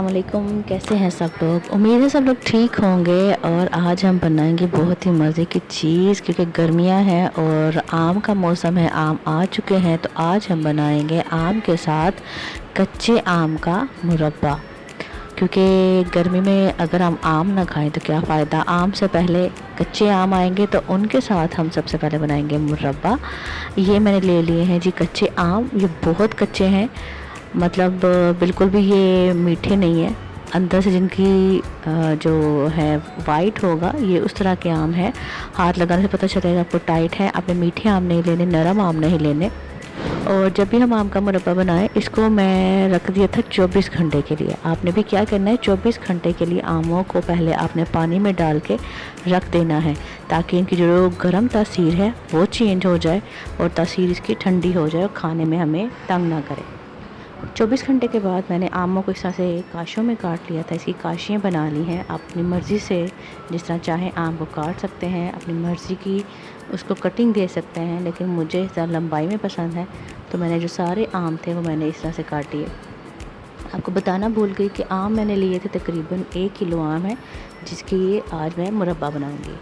वालेकुम। कैसे हैं सब लोग? उम्मीद है सब लोग ठीक होंगे। और आज हम बनाएंगे बहुत ही मज़े की चीज़, क्योंकि गर्मियां हैं और आम का मौसम है, आम आ चुके हैं। तो आज हम बनाएंगे आम के साथ कच्चे आम का मुरब्बा। क्योंकि गर्मी में अगर हम आम ना खाएं तो क्या फ़ायदा। आम से पहले कच्चे आम आएंगे, तो उनके साथ हम सबसे पहले बनाएंगे मुरब्बा। ये मैंने ले लिए हैं जी कच्चे आम। ये बहुत कच्चे हैं, मतलब बिल्कुल भी ये मीठे नहीं है। अंदर से जिनकी जो है वाइट होगा, ये उस तरह के आम है। हाथ लगाने से पता चलेगा आपको टाइट है। आपने मीठे आम नहीं लेने, नरम आम नहीं लेने। और जब भी हम आम का मुरब्बा बनाएं, इसको मैं रख दिया था 24 घंटे के लिए। आपने भी क्या करना है, 24 घंटे के लिए आमों को पहले आपने पानी में डाल के रख देना है, ताकि इनकी जो गर्म तासीर है वो चेंज हो जाए और तासीर इसकी ठंडी हो जाए और खाने में हमें तंग ना करे। 24 घंटे के बाद मैंने आमों को इस तरह से काशियों में काट लिया था। इसकी काशियाँ बना ली हैं। आप अपनी मर्ज़ी से जिस तरह चाहें आम को काट सकते हैं, अपनी मर्ज़ी की उसको कटिंग दे सकते हैं। लेकिन मुझे इस तरह लंबाई में पसंद है, तो मैंने जो सारे आम थे वो मैंने इस तरह से काट दिए। आपको बताना भूल गई कि आम मैंने लिए थे तकरीबन 1 किलो आम है, जिसकी आज मैं मुरब्बा बनाऊँगी।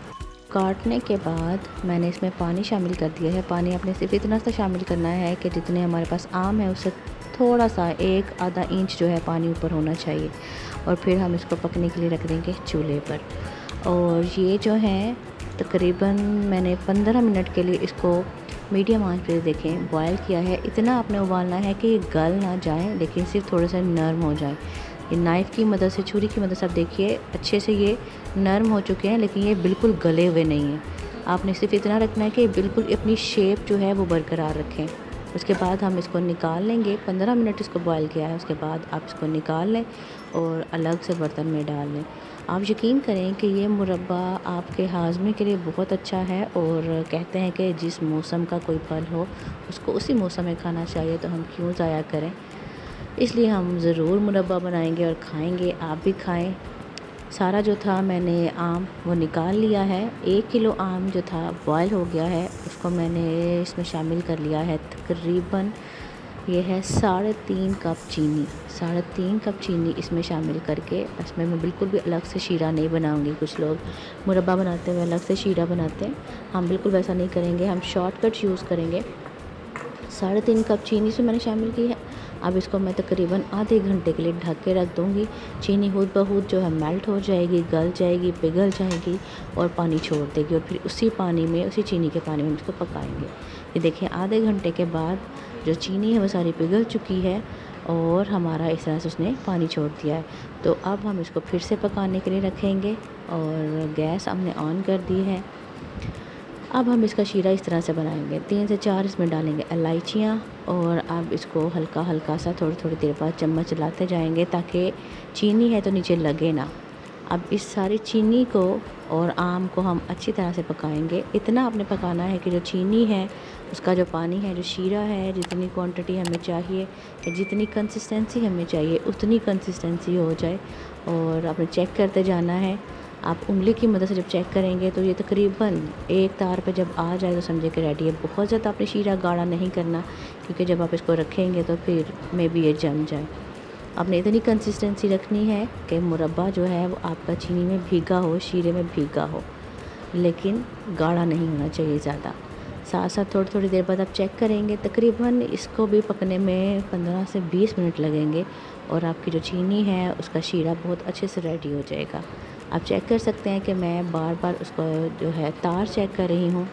काटने के बाद मैंने इसमें पानी शामिल कर दिया है। पानी आपने सिर्फ इतना सा शामिल करना है कि जितने हमारे पास आम है उससे थोड़ा सा 1 आधा इंच जो है पानी ऊपर होना चाहिए। और फिर हम इसको पकने के लिए रख देंगे चूल्हे पर। और ये जो है तकरीबन मैंने 15 मिनट के लिए इसको मीडियम आंच पे देखें बॉयल किया है। इतना आपने उबालना है कि ये गल ना जाए, लेकिन सिर्फ थोड़े से नरम हो जाए। ये नाइफ़ की मदद से, छुरी की मदद से आप देखिए अच्छे से ये नरम हो चुके हैं, लेकिन ये बिल्कुल गले हुए नहीं हैं। आपने सिर्फ इतना रखना है कि बिल्कुल अपनी शेप जो है वो बरकरार रखें। उसके बाद हम इसको निकाल लेंगे। 15 मिनट इसको बॉयल किया है, उसके बाद आप इसको निकाल लें और अलग से बर्तन में डाल लें। आप यकीन करें कि ये मुरब्बा आपके हाज़मे के लिए बहुत अच्छा है। और कहते हैं कि जिस मौसम का कोई फल हो उसको उसी मौसम में खाना चाहिए, तो हम क्यों ज़ाया करें। इसलिए हम ज़रूर मुरब्बा बनाएंगे और खाएंगे। आप भी खाएं। सारा जो था मैंने आम वो निकाल लिया है। 1 किलो आम जो था बॉयल हो गया है, उसको मैंने इसमें शामिल कर लिया है। तकरीबन ये है 3.5 कप चीनी। 3.5 कप चीनी इसमें शामिल करके, इसमें मैं बिल्कुल भी अलग से शीरा नहीं बनाऊंगी। कुछ लोग मुरब्बा बनाते हुए अलग से शीरा बनाते हैं, हम बिल्कुल वैसा नहीं करेंगे। हम शॉर्टकट यूज़ करेंगे। 3.5 कप चीनी से मैंने शामिल की है। अब इसको मैं तकरीबन आधे घंटे के लिए ढक के रख दूँगी। चीनी खुद ब खुद जो है मेल्ट हो जाएगी, गल जाएगी, पिघल जाएगी और पानी छोड़ देगी। और फिर उसी पानी में, उसी चीनी के पानी में इसको पकाएंगे। ये देखिए आधे घंटे के बाद जो चीनी है वो सारी पिघल चुकी है और हमारा इस तरह से उसने पानी छोड़ दिया है। तो अब हम इसको फिर से पकाने के लिए रखेंगे और गैस हमने ऑन कर दी है। अब हम इसका शीरा इस तरह से बनाएंगे। 3 से 4 इसमें डालेंगे इलायचियाँ और अब इसको हल्का हल्का सा थोड़ी थोड़ी देर बाद चम्मच चलाते जाएंगे, ताकि चीनी है तो नीचे लगे ना। अब इस सारी चीनी को और आम को हम अच्छी तरह से पकाएंगे। इतना आपने पकाना है कि जो चीनी है उसका जो पानी है, जो शीरा है, जितनी क्वांटिटी हमें चाहिए, जितनी कंसिस्टेंसी हमें चाहिए उतनी कंसिस्टेंसी हो जाए। और आपने चेक करते जाना है। आप उंगली की मदद से जब चेक करेंगे तो ये तकरीबन एक तार पे जब आ जाए तो समझे कि रेडी है। बहुत ज़्यादा आपने शीरा गाढ़ा नहीं करना, क्योंकि जब आप इसको रखेंगे तो फिर मे भी ये जम जाए। आपने इतनी कंसिस्टेंसी रखनी है कि मुरब्बा जो है वो आपका चीनी में भीगा हो, शीरे में भीगा हो, लेकिन गाढ़ा नहीं होना चाहिए ज़्यादा। साथ साथ थोड़ी थोड़ी देर बाद आप चेक करेंगे। तकरीबन इसको भी पकने में 15 से 20 मिनट लगेंगे और आपकी जो चीनी है उसका शीरा बहुत अच्छे से रेडी हो जाएगा। आप चेक कर सकते हैं कि मैं बार बार उसको जो है तार चेक कर रही हूँ।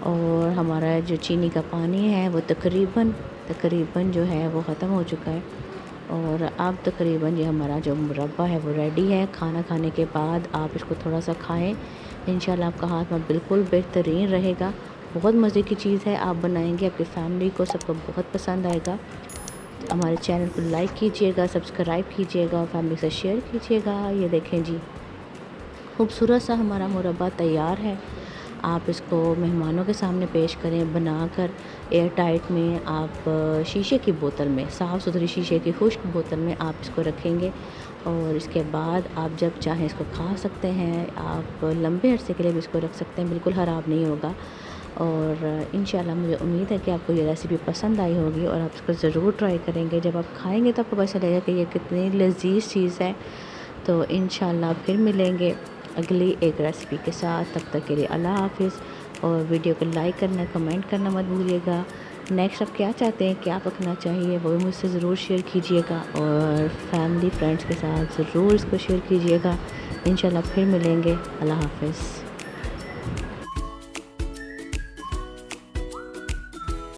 और हमारा जो चीनी का पानी है वो तकरीबन जो है वो ख़त्म हो चुका है। और अब तकरीबन ये हमारा जो मुरब्बा है वो रेडी है। खाना खाने के बाद आप इसको थोड़ा सा खाएं, इंशाल्लाह आपका हाथ में बिल्कुल बेहतरीन रहेगा। बहुत मज़े की चीज़ है, आप बनाएंगे, आपकी फैमिली को सबको बहुत पसंद आएगा। हमारे चैनल को लाइक कीजिएगा, सब्सक्राइब कीजिएगा और फैमिली से शेयर कीजिएगा। ये देखें जी, खूबसूरत सा हमारा मुरब्बा तैयार है। आप इसको मेहमानों के सामने पेश करें बनाकर एयर टाइट में। आप शीशे की बोतल में, साफ़ सुथरी शीशे की खुश्क बोतल में आप इसको रखेंगे और इसके बाद आप जब चाहें इसको खा सकते हैं। आप लंबे अरसे के लिए भी इसको रख सकते हैं, बिल्कुल ख़राब नहीं होगा। और इंशाल्लाह मुझे उम्मीद है कि आपको ये रेसिपी पसंद आई होगी और आप इसको ज़रूर ट्राई करेंगे। जब आप खाएंगे तो आपको पता चलेगा कि ये कितनी लजीज चीज़ है। तो इंशाल्लाह फिर मिलेंगे अगली एक रेसिपी के साथ। तब तक के लिए अल्लाह हाफिज़। और वीडियो को लाइक करना, कमेंट करना मत भूलिएगा। नेक्स्ट आप क्या चाहते हैं, क्या पकना चाहिए, वो भी मुझसे ज़रूर शेयर कीजिएगा और फैमिली फ्रेंड्स के साथ ज़रूर इसको शेयर कीजिएगा। इंशाल्लाह फिर मिलेंगे। अल्लाह हाफिज़।